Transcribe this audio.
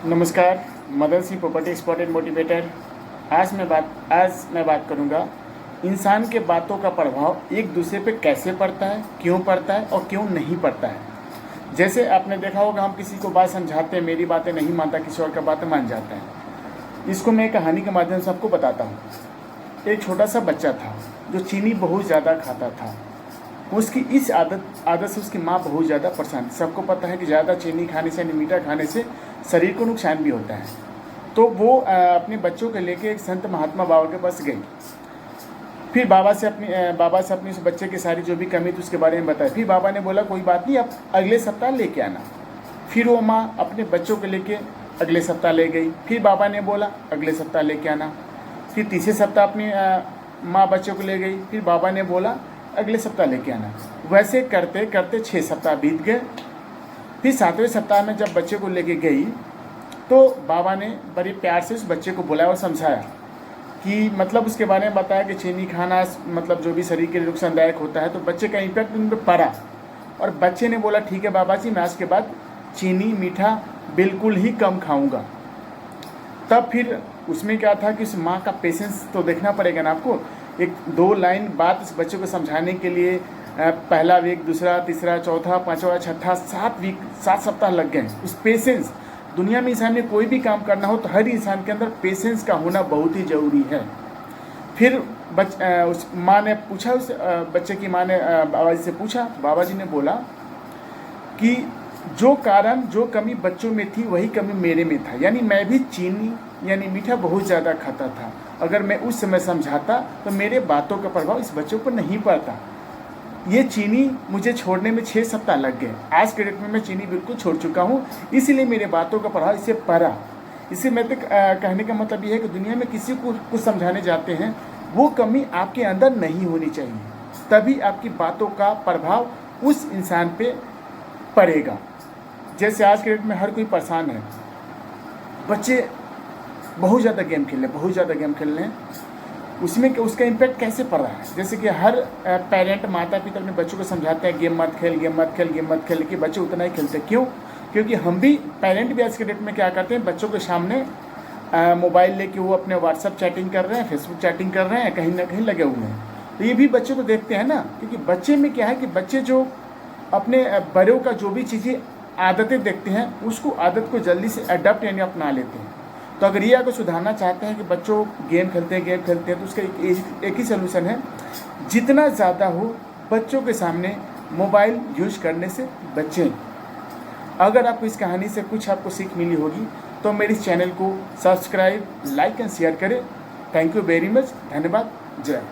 नमस्कार, Madan Singh property expert and motivator. आज मैं बात करूंगा इंसान के बातों का प्रभाव एक दूसरे पे कैसे पड़ता है, क्यों पड़ता है और क्यों नहीं पड़ता है। जैसे आपने देखा होगा, हम किसी को बात समझाते हैं, मेरी बातें नहीं मानता, किसी और का बातें मान जाता है। इसको मैं एक कहानी के माध्यम से आपको बताता हूँ। एक छोटा सा बच्चा था जो चीनी बहुत ज़्यादा खाता था। उसकी इस आदत से उसकी माँ बहुत ज़्यादा परेशान थी। सबको पता है कि ज़्यादा चीनी खाने से, मीठा खाने से शरीर को नुकसान भी होता है। तो वो अपने बच्चों को लेके एक संत महात्मा बाबा के पास गई। फिर बाबा से अपने उस बच्चे की सारी जो भी कमी थी उसके बारे में बताया। फिर बाबा ने बोला कोई बात नहीं, अब अगले सप्ताह लेके आना। फिर वो माँ अपने बच्चों को लेके अगले सप्ताह ले गई। फिर बाबा ने बोला अगले सप्ताह लेके आना। फिर तीसरे सप्ताह अपनी माँ बच्चों को ले गई। फिर बाबा ने बोला अगले सप्ताह लेके आना। वैसे करते करते 6 सप्ताह बीत गए। फिर 7वें सप्ताह में जब बच्चे को लेके गई तो बाबा ने बड़े प्यार से उस बच्चे को बुलाया और समझाया कि मतलब उसके बारे में बताया कि चीनी खाना मतलब जो भी शरीर के लिए नुकसानदायक होता है। तो बच्चे का इम्पैक्ट उन पर पड़ा और बच्चे ने बोला ठीक है बाबा जी, मैं आज के बाद चीनी मीठा बिल्कुल ही कम खाऊंगा। तब फिर उसमें क्या था कि उस माँ का पेशेंस तो देखना पड़ेगा ना आपको। 1-2 लाइन बात उस बच्चे को समझाने के लिए पहला वीक, दूसरा, तीसरा, चौथा, पाँचवा, छठा, 7 सप्ताह लग गए। उस पेशेंस, दुनिया में इंसान ने कोई भी काम करना हो तो हर इंसान के अंदर पेशेंस का होना बहुत ही ज़रूरी है। फिर उस माँ ने पूछा, उस बच्चे की माँ ने बाबा जी से पूछा। बाबा जी ने बोला कि जो कमी बच्चों में थी वही कमी मेरे में था। यानी मैं भी चीनी यानी मीठा बहुत ज़्यादा खाता था। अगर मैं उस समय समझाता तो मेरे बातों का प्रभाव इस बच्चों पर नहीं पड़ता। ये चीनी मुझे छोड़ने में 6 सप्ताह लग गए। आज के डेट में मैं चीनी बिल्कुल छोड़ चुका हूँ, इसीलिए मेरे बातों का प्रभाव इससे पड़ा। इसे मैं तो कहने का मतलब ये है कि दुनिया में किसी को कुछ समझाने जाते हैं, वो कमी आपके अंदर नहीं होनी चाहिए, तभी आपकी बातों का प्रभाव उस इंसान पे पड़ेगा। जैसे आज के डेट में हर कोई परेशान है। बच्चे बहुत ज़्यादा गेम खेल रहे हैं, उसमें उसका इम्पैक्ट कैसे पड़ रहा है। जैसे कि हर पेरेंट, माता पिता अपने बच्चों को समझाते हैं गेम मत खेल, कि बच्चे उतना ही खेलते। क्यों? क्योंकि हम भी पेरेंट भी आज के डेट में क्या करते हैं, बच्चों के सामने मोबाइल लेके वो अपने व्हाट्सअप चैटिंग कर रहे हैं, फेसबुक चैटिंग कर रहे हैं, कहीं ना कहीं लगे हुए हैं। तो ये भी बच्चे तो देखते हैं ना, क्योंकि बच्चे में क्या है कि बच्चे जो अपने बड़ों का जो भी चीज़ें आदतें देखते हैं उसको आदत को जल्दी से अडॉप्ट यानी अपना लेते हैं। तो अगर ये अगर सुधारना चाहते हैं कि बच्चों गेम खेलते हैं तो उसका एक ही सलूशन है, जितना ज़्यादा हो बच्चों के सामने मोबाइल यूज करने से बचें। अगर आपको इस कहानी से कुछ आपको सीख मिली होगी तो मेरे इस चैनल को सब्सक्राइब, लाइक एंड शेयर करें। Thank you very much. धन्यवाद। जय।